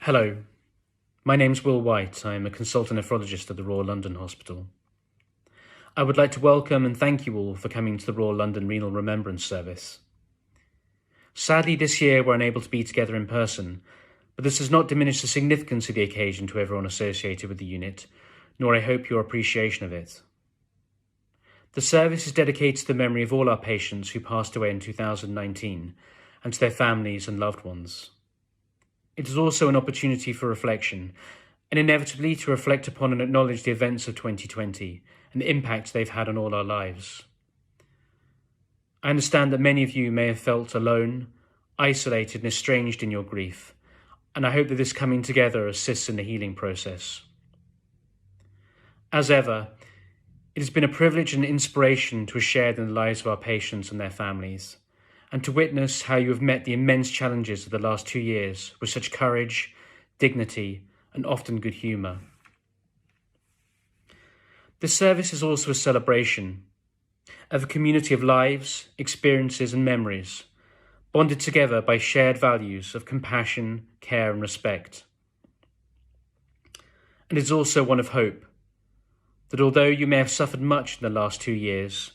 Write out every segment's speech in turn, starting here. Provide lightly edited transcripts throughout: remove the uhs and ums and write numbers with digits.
Hello, my name's Will White. I am a consultant nephrologist at the Royal London Hospital. I would like to welcome and thank you all for coming to the Royal London Renal Remembrance Service. Sadly, this year we're unable to be together in person, but this does not diminish the significance of the occasion to everyone associated with the unit, nor I hope your appreciation of it. The service is dedicated to the memory of all our patients who passed away in 2019 and to their families and loved ones. It is also an opportunity for reflection, and inevitably to reflect upon and acknowledge the events of 2020 and the impact they've had on all our lives. I understand that many of you may have felt alone, isolated and estranged in your grief, and I hope that this coming together assists in the healing process. As ever, it has been a privilege and inspiration to have shared in the lives of our patients and their families, and to witness how you have met the immense challenges of the last 2 years with such courage, dignity, and often good humour. This service is also a celebration of a community of lives, experiences and memories, bonded together by shared values of compassion, care and respect. And it is also one of hope, that although you may have suffered much in the last 2 years,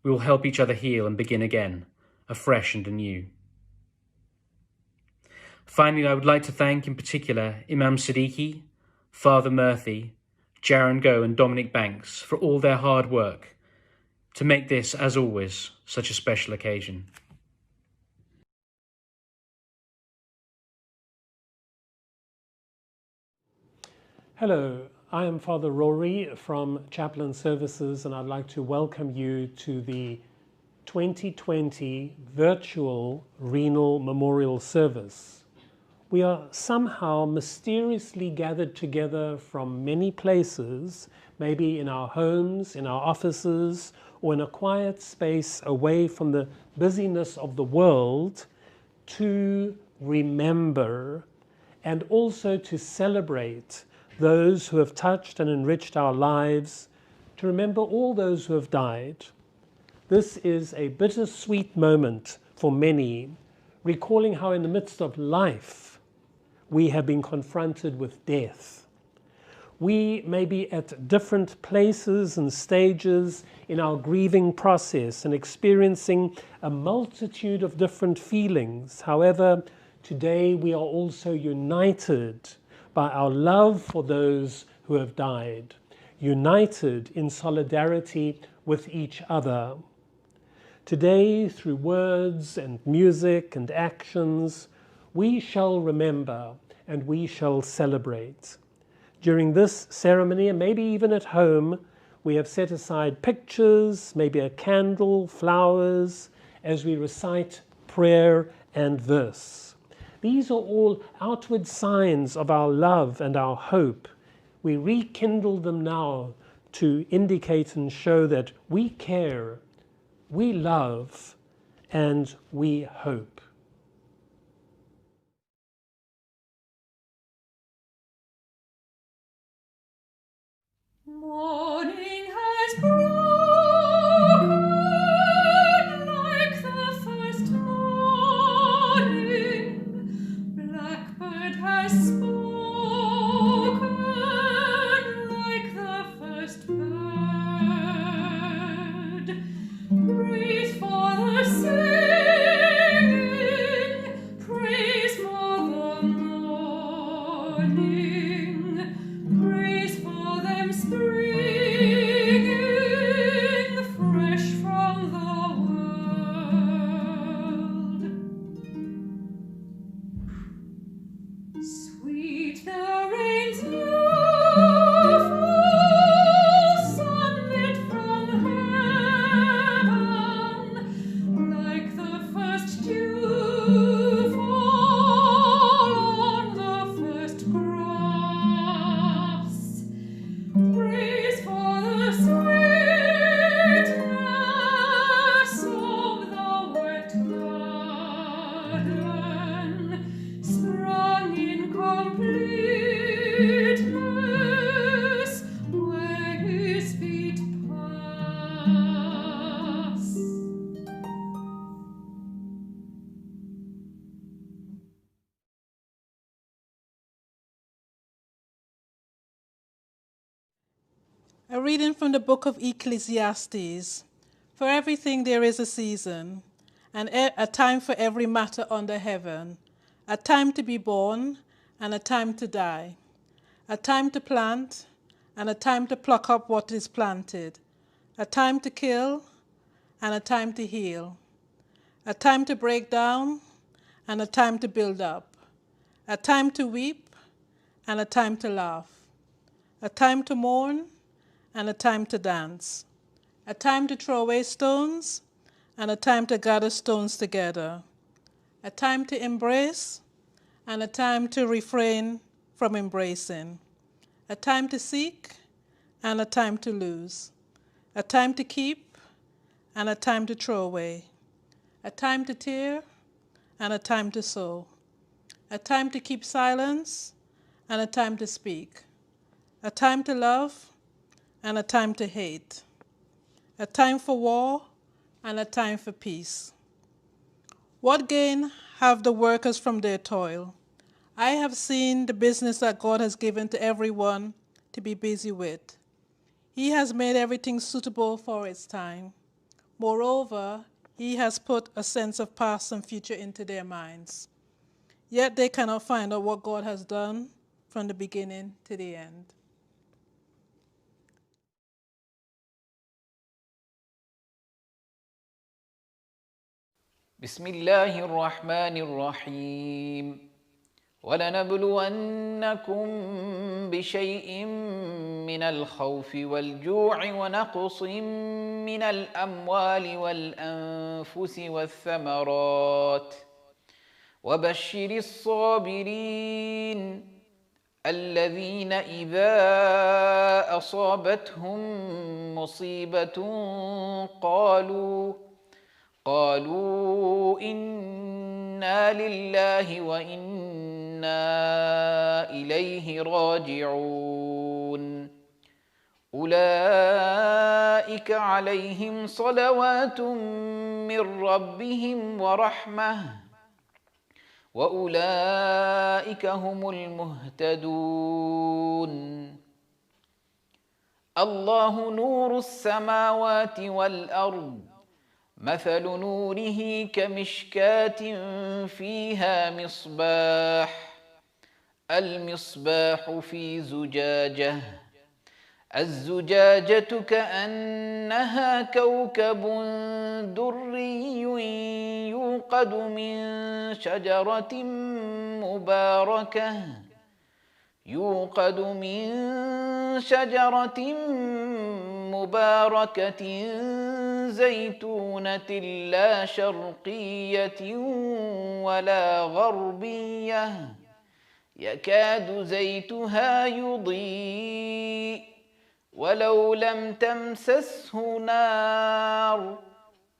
we will help each other heal and begin again, afresh and anew. Finally, I would like to thank in particular Imam Siddiqui, Father Murthy, Jaron Go and Dominic Banks for all their hard work to make this, as always, such a special occasion. Hello, I am Father Rory from Chaplain Services, and I'd like to welcome you to the 2020 virtual renal memorial service. We are somehow mysteriously gathered together from many places, maybe in our homes, in our offices, or in a quiet space away from the busyness of the world, to remember and also to celebrate those who have touched and enriched our lives, to remember all those who have died. This is a bittersweet moment for many, recalling how in the midst of life we have been confronted with death. We may be at different places and stages in our grieving process and experiencing a multitude of different feelings. However, today we are also united by our love for those who have died, united in solidarity with each other. Today, through words and music and actions, we shall remember and we shall celebrate. During this ceremony, and maybe even at home, we have set aside pictures, maybe a candle, flowers, as we recite prayer and verse. These are all outward signs of our love and our hope. We rekindle them now to indicate and show that we care, we love, and we hope. Morning has broken like the first morning. Blackbird has spoken like the first bird. Breathe for the singing, praise for the morning, praise for them spring. reading from the book of Ecclesiastes. For everything there is a season, and a time for every matter under heaven, a time to be born, and a time to die, a time to plant, and a time to pluck up what is planted, a time to kill, and a time to heal, a time to break down, and a time to build up, a time to weep, and a time to laugh, a time to mourn, and a time to dance, a time to throw away stones, and a time to gather stones together, a time to embrace, and a time to refrain from embracing, a time to seek, and a time to lose, a time to keep, and a time to throw away, a time to tear, and a time to sow, a time to keep silence, and a time to speak, a time to love, and a time to hate, a time for war, and a time for peace. What gain have the workers from their toil? I have seen the business that God has given to everyone to be busy with. He has made everything suitable for its time. Moreover, he has put a sense of past and future into their minds. Yet they cannot find out what God has done from the beginning to the end. بسم الله الرحمن الرحيم ولنبلونكم بشيء من الخوف والجوع ونقص من الأموال والأنفس والثمرات وبشر الصابرين الذين إذا أصابتهم مصيبة قالوا إنا لله وإنا إليه راجعون أولئك عليهم صلوات من ربهم ورحمة وأولئك هم المهتدون الله نور السماوات والأرض مثل نوره كمشكاة فيها مصباح المصباح في زجاجة الزجاجة كأنها كوكب دري يوقد من شجرة مباركة زيتونة لا شرقية ولا غربية يكاد زيتها يضيء ولو لم تمسسه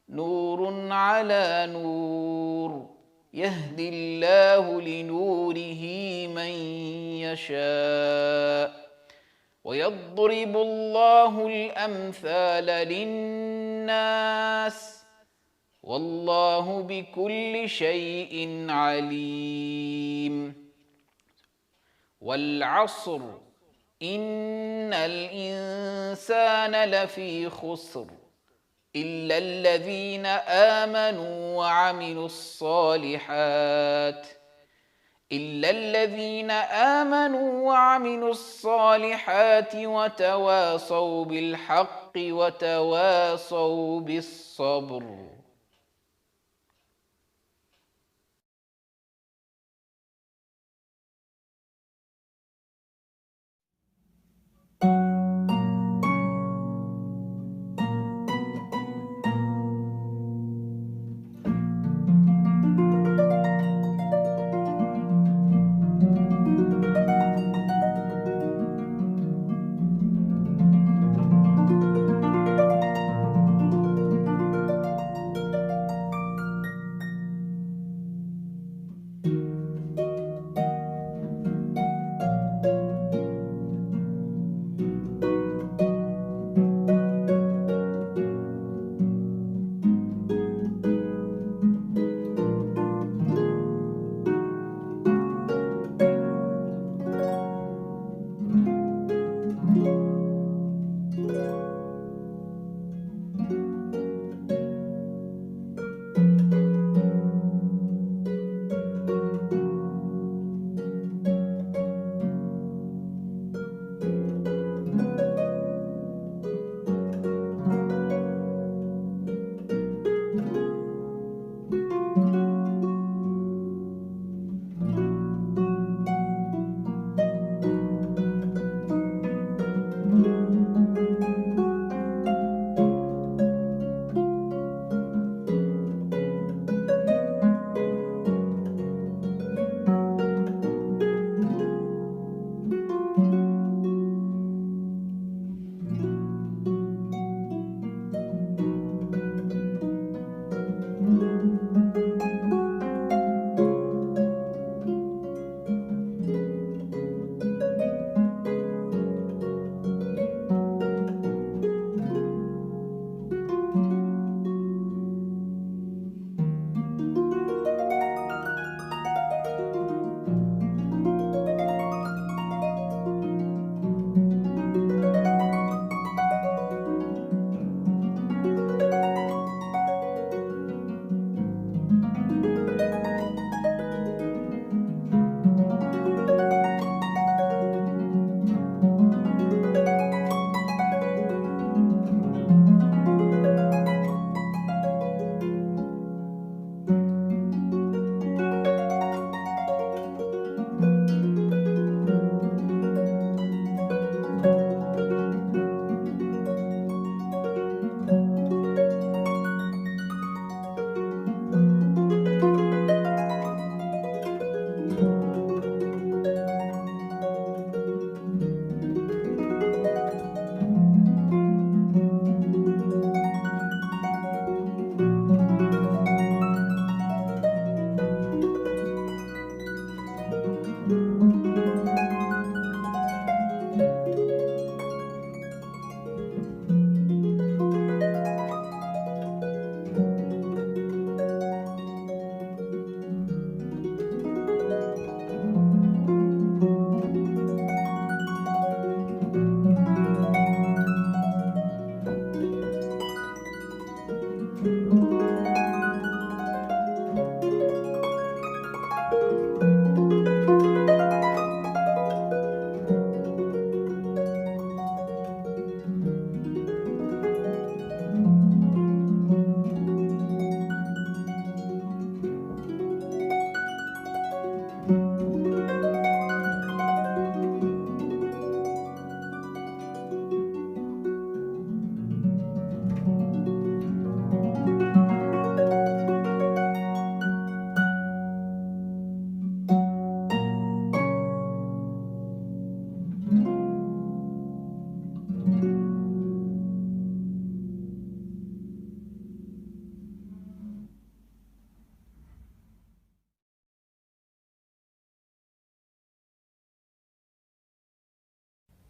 نور على نور يهدي الله لنوره من يشاء ويضرب الله الأمثال للناس والله بكل شيء عليم والعصر إن الإنسان لفي خسر إلا الذين آمنوا وعملوا الصالحات وتواصوا بالحق وتواصوا بالصبر.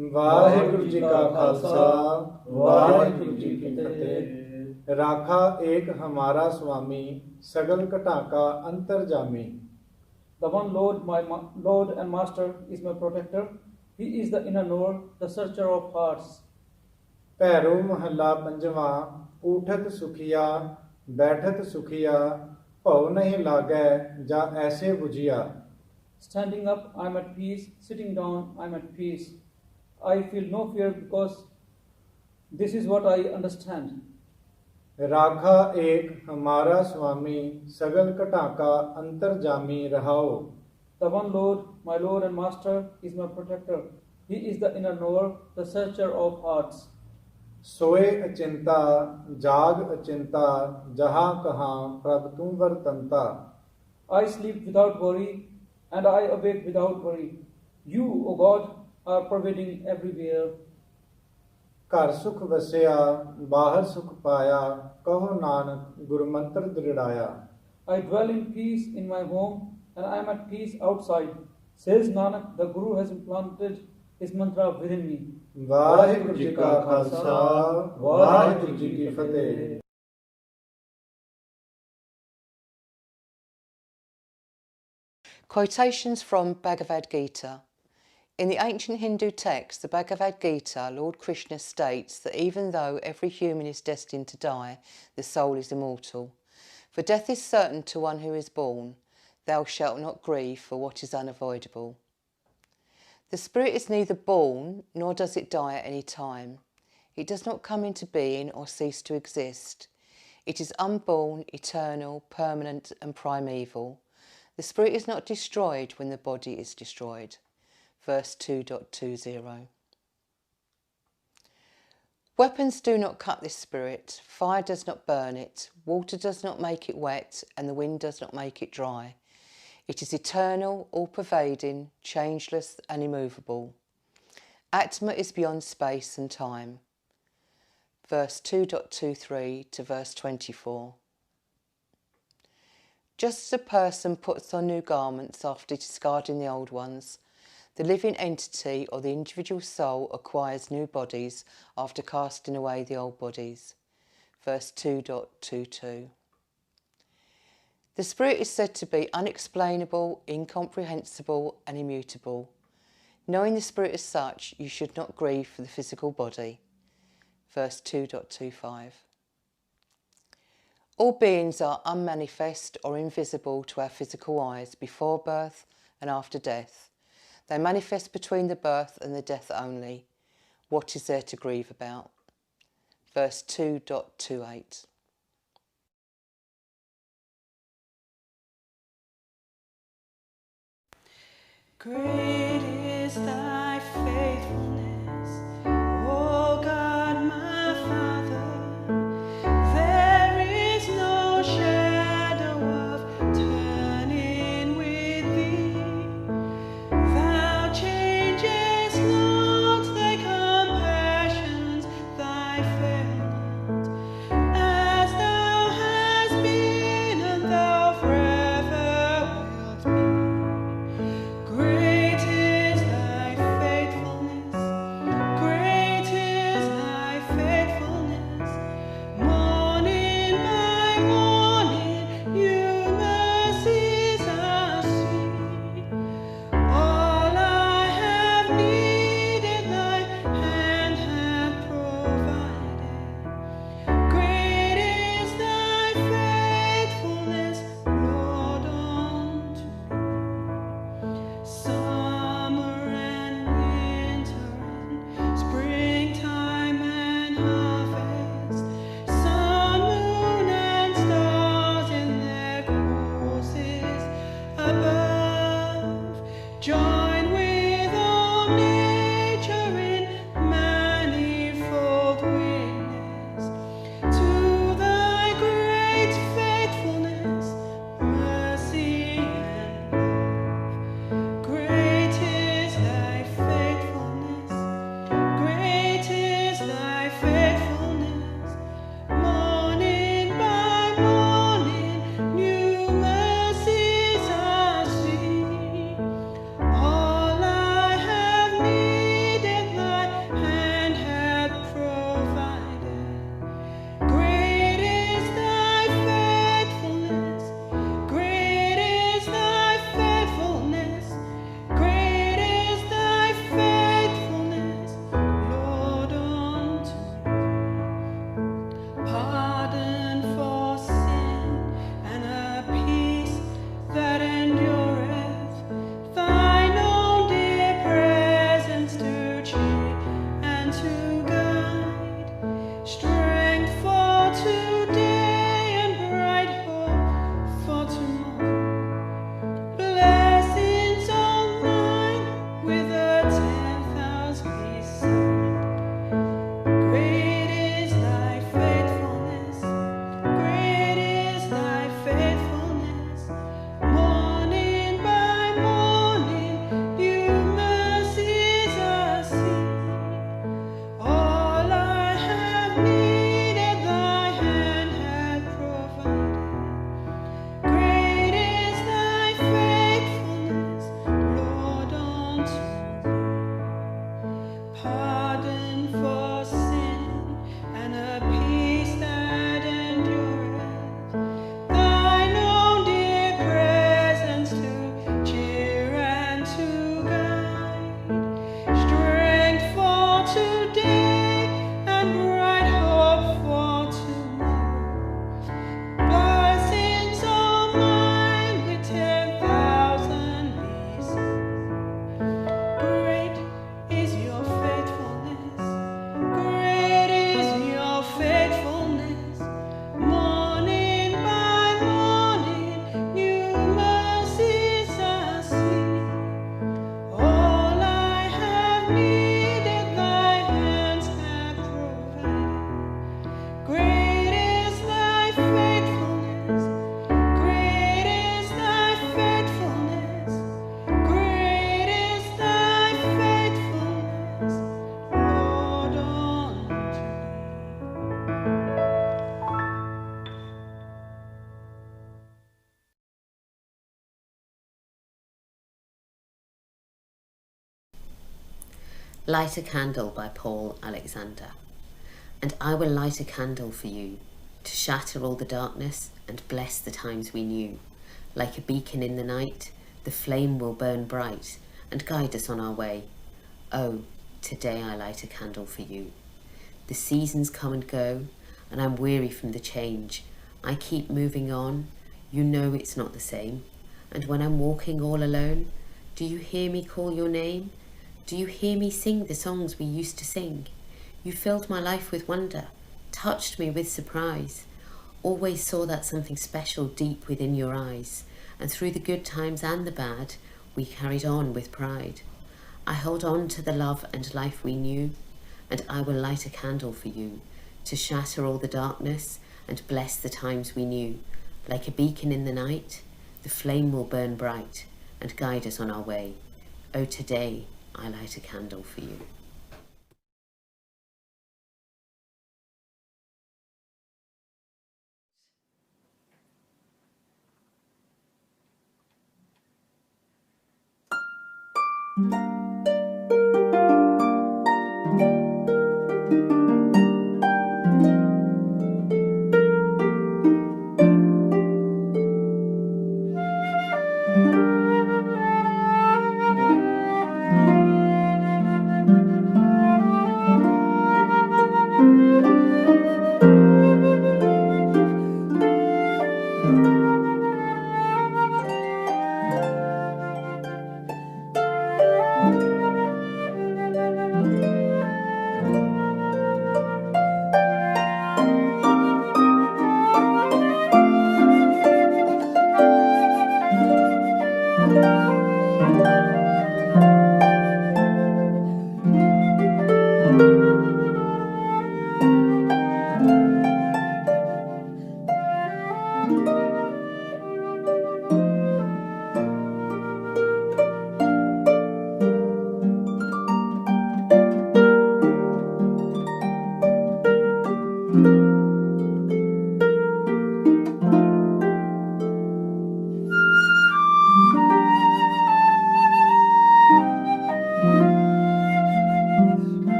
Waheguru ji ਕਾ ਖਾਲਸਾ ਵਾਹਿਗੁਰੂ ਜੀ ਕੀ ਫਤਿਹ। ਰਾਖਾ ਏਕ ਹਮਾਰਾ ਸੁਆਮੀ ਸਗਲ ਘਟਾ ਕਾ ਅੰਤਰਜਾਮੀ। The one Lord, my Lord and Master, is my protector. He is the inner knower, the searcher of hearts. Bhairo ਮਹੱਲਾ ਪੰਜਵਾਂ। ਊਠਤ ਸੁਖੀਆ ਬੈਠਤ ਸੁਖੀਆ ਭਉ ਨਹੀਂ ਲਾਗੈ ਜਾ ਐਸੇ ਬੁਝਿਆ। Standing up, I am at peace. Sitting down, I am at peace. I feel no fear because this is what I understand. ਰਾਖਾ ਏਕ ਹਮਾਰਾ ਸੁਆਮੀ ਸਗਲ ਘਟਾ ਕਾ ਅੰਤਰਜਾਮੀ ਰਹਾਓ। The one Lord, my Lord and Master, is my protector. He is the inner knower, the searcher of hearts. सोए अचिंता जाग अचिंता जहाँ कहाँ प्रभ तू वर्तनता। I sleep without worry, and I awake without worry. You, O God, are pervading everywhere. घर सुख वसिया बाहर सुख पाया कहो नानक गुरु मंत्र दृढ़ाया। I dwell in peace in my home, and I am at peace outside. Says Nanak, the Guru has implanted his mantra within me. Waheguru ji का खालसा वाहिगुरु जी की फतेह। Quotations from Bhagavad Gita. In the ancient Hindu text, the Bhagavad Gita, Lord Krishna states that even though every human is destined to die, the soul is immortal. For death is certain to one who is born. Thou shalt not grieve for what is unavoidable. The spirit is neither born, nor does it die at any time. It does not come into being or cease to exist. It is unborn, eternal, permanent and primeval. The spirit is not destroyed when the body is destroyed. Verse 2.20. Weapons do not cut this spirit, fire does not burn it, water does not make it wet, and the wind does not make it dry. It is eternal, all-pervading, changeless and immovable. Atma is beyond space and time. Verse 2.23 to verse 24. Just as a person puts on new garments after discarding the old ones, the living entity or the individual soul acquires new bodies after casting away the old bodies. Verse 2.22. The spirit is said to be unexplainable, incomprehensible and immutable. Knowing the spirit as such, you should not grieve for the physical body. Verse 2.25. All beings are unmanifest or invisible to our physical eyes before birth and after death. They manifest between the birth and the death only. What is there to grieve about? Verse 2.28. Great is thy faithfulness, O God my Father. There is no shadow of turning with thee. Thou changest not thy compassions, thy fairness, as thou hast been and thou forever wilt be. Great is thy Light a Candle by Paul Alexander. And I will light a candle for you, to shatter all the darkness and bless the times we knew. Like a beacon in the night, the flame will burn bright and guide us on our way. Oh, today I light a candle for you. The seasons come and go, and I'm weary from the change. I keep moving on, you know it's not the same. And when I'm walking all alone, do you hear me call your name? Do you hear me sing the songs we used to sing? You filled my life with wonder, touched me with surprise. Always saw that something special deep within your eyes. And through the good times and the bad, we carried on with pride. I hold on to the love and life we knew, and I will light a candle for you, to shatter all the darkness and bless the times we knew. Like a beacon in the night, the flame will burn bright and guide us on our way. Oh, today I light a candle for you.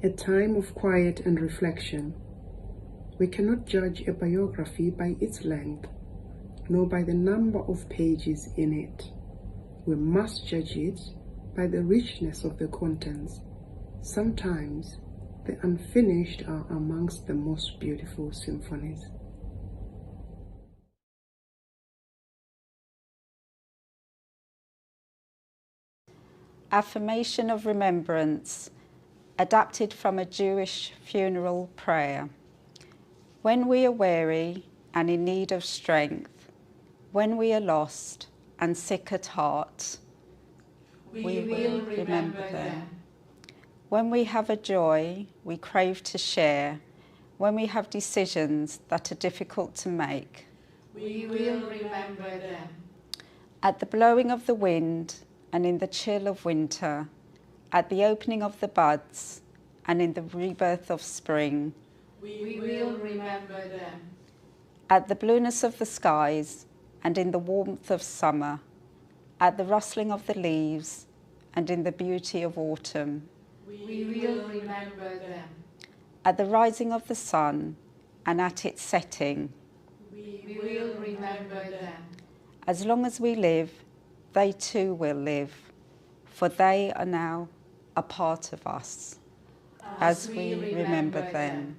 A time of quiet and reflection. We cannot judge a biography by its length, nor by the number of pages in it. We must judge it by the richness of the contents. Sometimes the unfinished are amongst the most beautiful symphonies. Affirmation of Remembrance, adapted from a Jewish funeral prayer. When we are weary and in need of strength, when we are lost and sick at heart, we will remember them. When we have a joy we crave to share, when we have decisions that are difficult to make, we will remember them. At the blowing of the wind and in the chill of winter, at the opening of the buds and in the rebirth of spring, we will remember them. At the blueness of the skies and in the warmth of summer, at the rustling of the leaves and in the beauty of autumn, we will remember them. At the rising of the sun and at its setting, we will remember them. As long as we live, they too will live, for they are now a part of us. as we remember them.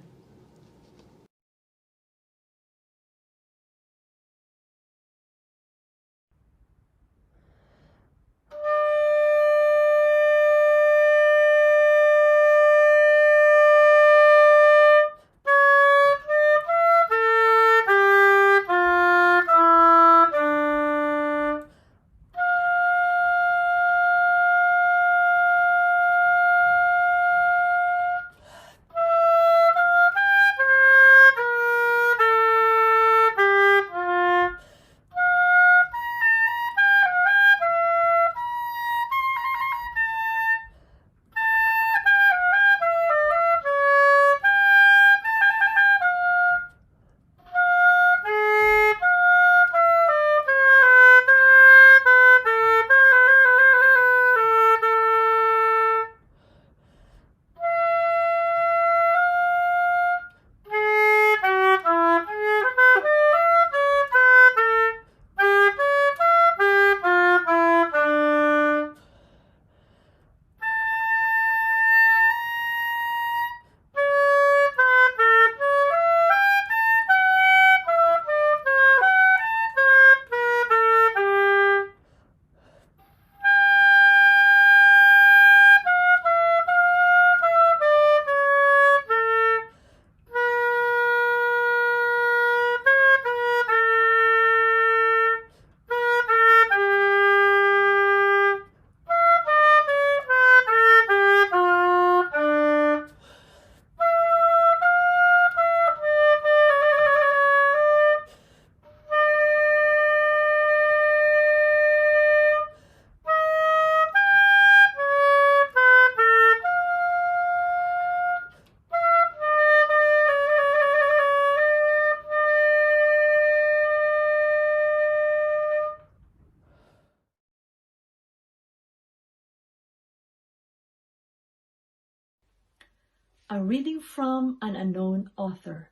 A reading from an unknown author.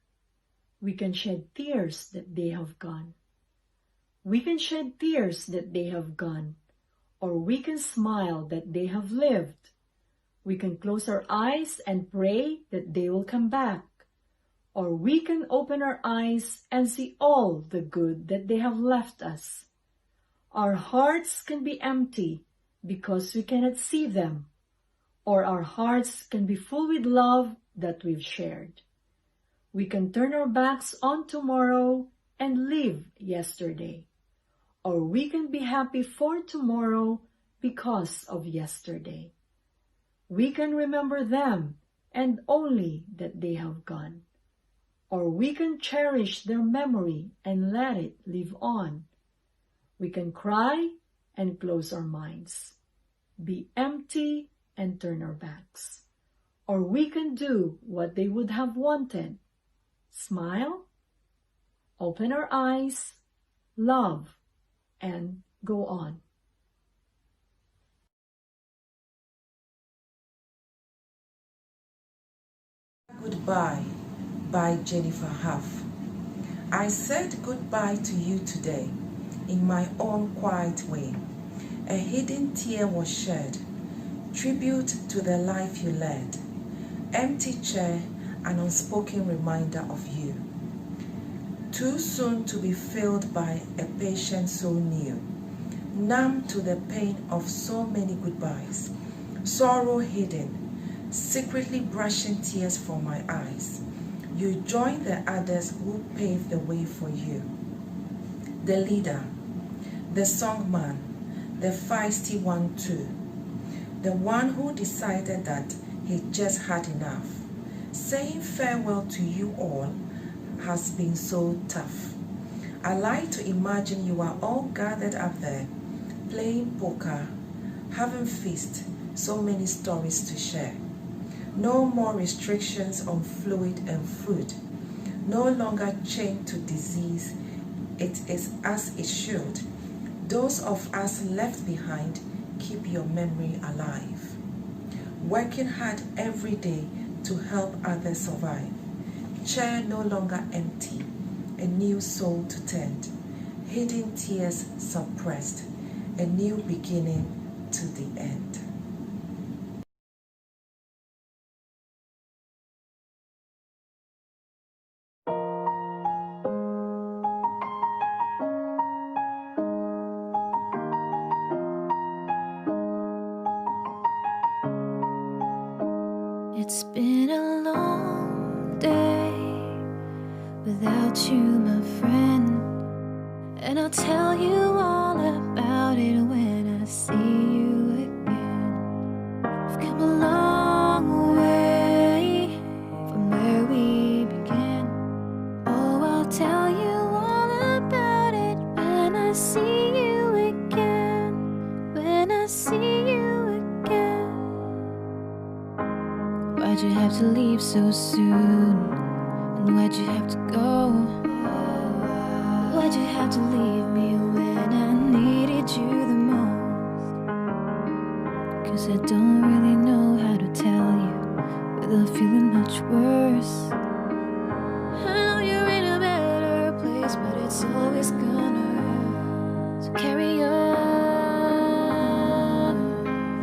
We can shed tears that they have gone. We can shed tears that they have gone, or we can smile that they have lived. We can close our eyes and pray that they will come back, or we can open our eyes and see all the good that they have left us. Our hearts can be empty because we cannot see them, or our hearts can be full with love that we've shared. We can turn our backs on tomorrow and live yesterday, or we can be happy for tomorrow because of yesterday. We can remember them and only that they have gone, or we can cherish their memory and let it live on. We can cry and close our minds, be empty and turn our backs, or we can do what they would have wanted, smile, open our eyes, love, and go on. Goodbye by Jennifer Huff. I said goodbye to you today in my own quiet way. A hidden tear was shed, tribute to the life you led. Empty chair, an unspoken reminder of you. Too soon to be filled by a patient so new, numb to the pain of so many goodbyes, sorrow hidden, secretly brushing tears from my eyes. You join the others who paved the way for you. The leader, the songman, the feisty one too, the one who decided that he just had enough. Saying farewell to you all has been so tough. I like to imagine you are all gathered up there, playing poker, having feast, so many stories to share. No more restrictions on fluid and food, no longer chained to disease. It is as it should. Those of us left behind, keep your memory alive. Working hard every day to help others survive. Chair no longer empty, a new soul to tend. Hidden tears suppressed, a new beginning to the end. It's been a long day without you, my friend, and I'll tell you all about it when I see you again. We've come a long way from where we began. Oh, I'll tell you all about it when I see you again. When I see you again. Why'd you have to leave so soon? And why'd you have to go? Why'd you have to leave me when I needed you the most? 'Cause I don't really know how to tell you without feeling much worse. I know you're in a better place, but it's always gonna hurt. So carry on.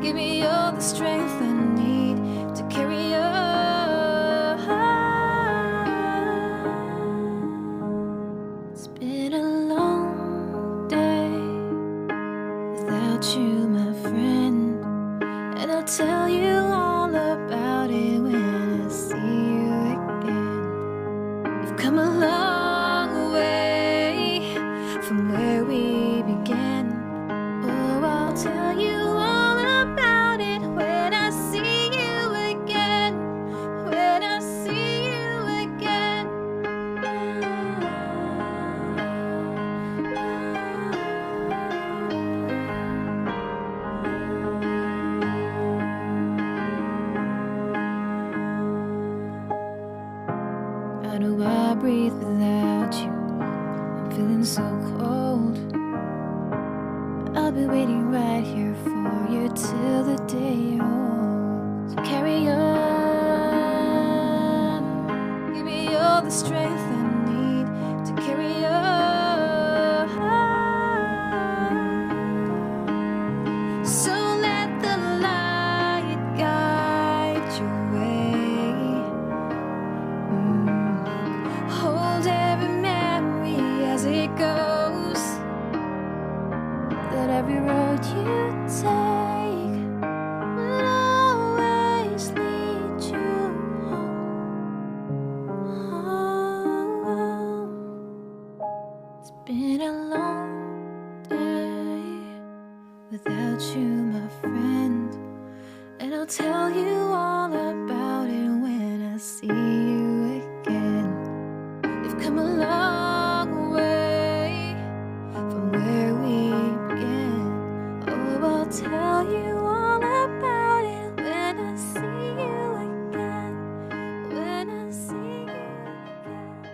Give me all the strength I need to carry on. It's been a long day without you, my friend, and I'll tell you all about it when I see you again. We've come a long way from where we began. Oh, I'll tell you all about it when I see you again. When I see you again. I know I breathe without you. I'm feeling so cold. I'll be waiting right here for you till the day you're old. So carry on. Give me all the strength I need to carry on. So let the light guide your way. Hold every memory as it goes. That every road you take will always lead you home. It's been a long day without you, my friend, and I'll tell you all about it when I see you again. We've come a long way from where we began. Oh, I'll tell you all about it when I see you again. When I see you again.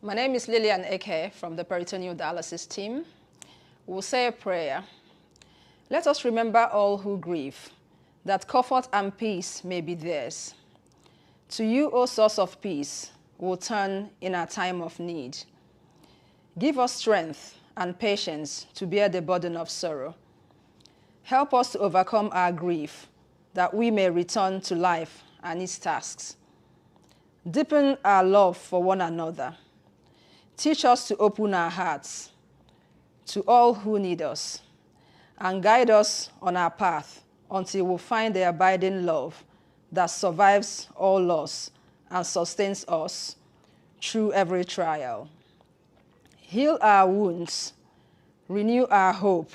My name is Lillian Eke from the peritoneal dialysis team. We'll say a prayer. Let us remember all who grieve, that comfort and peace may be theirs. To you, O source of peace, we'll turn in our time of need. Give us strength and patience to bear the burden of sorrow. Help us to overcome our grief, that we may return to life and its tasks. Deepen our love for one another. Teach us to open our hearts to all who need us, and guide us on our path until we find the abiding love that survives all loss and sustains us through every trial. Heal our wounds, renew our hope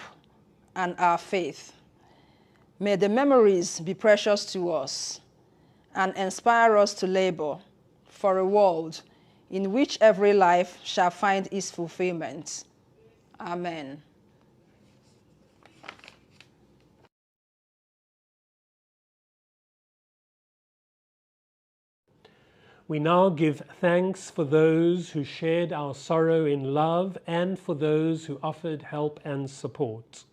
and our faith. May the memories be precious to us and inspire us to labor for a world in which every life shall find its fulfillment. Amen. We now give thanks for those who shared our sorrow in love and for those who offered help and support.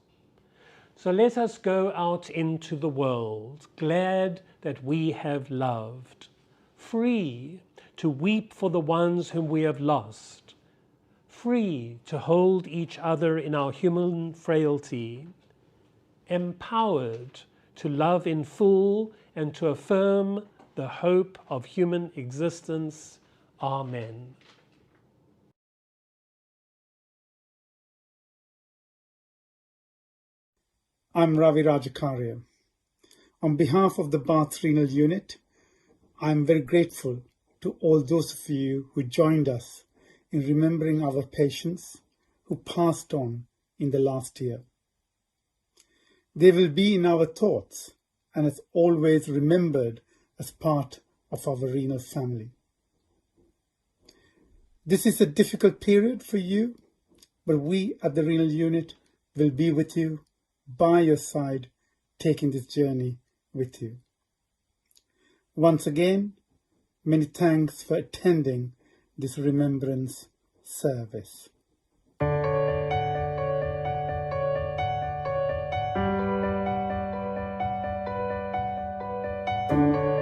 So let us go out into the world, glad that we have loved, free to weep for the ones whom we have lost, free to hold each other in our human frailty, empowered to love in full and to affirm the hope of human existence. Amen. I'm Ravi Rajakarya. On behalf of the Barts Renal Unit, I'm very grateful to all those of you who joined us in remembering our patients who passed on in the last year. They will be in our thoughts and as always remembered as part of our renal family. This is a difficult period for you, but we at the Renal Unit will be with you, by your side, taking this journey with you. Once again, many thanks for attending this remembrance service. Thank you.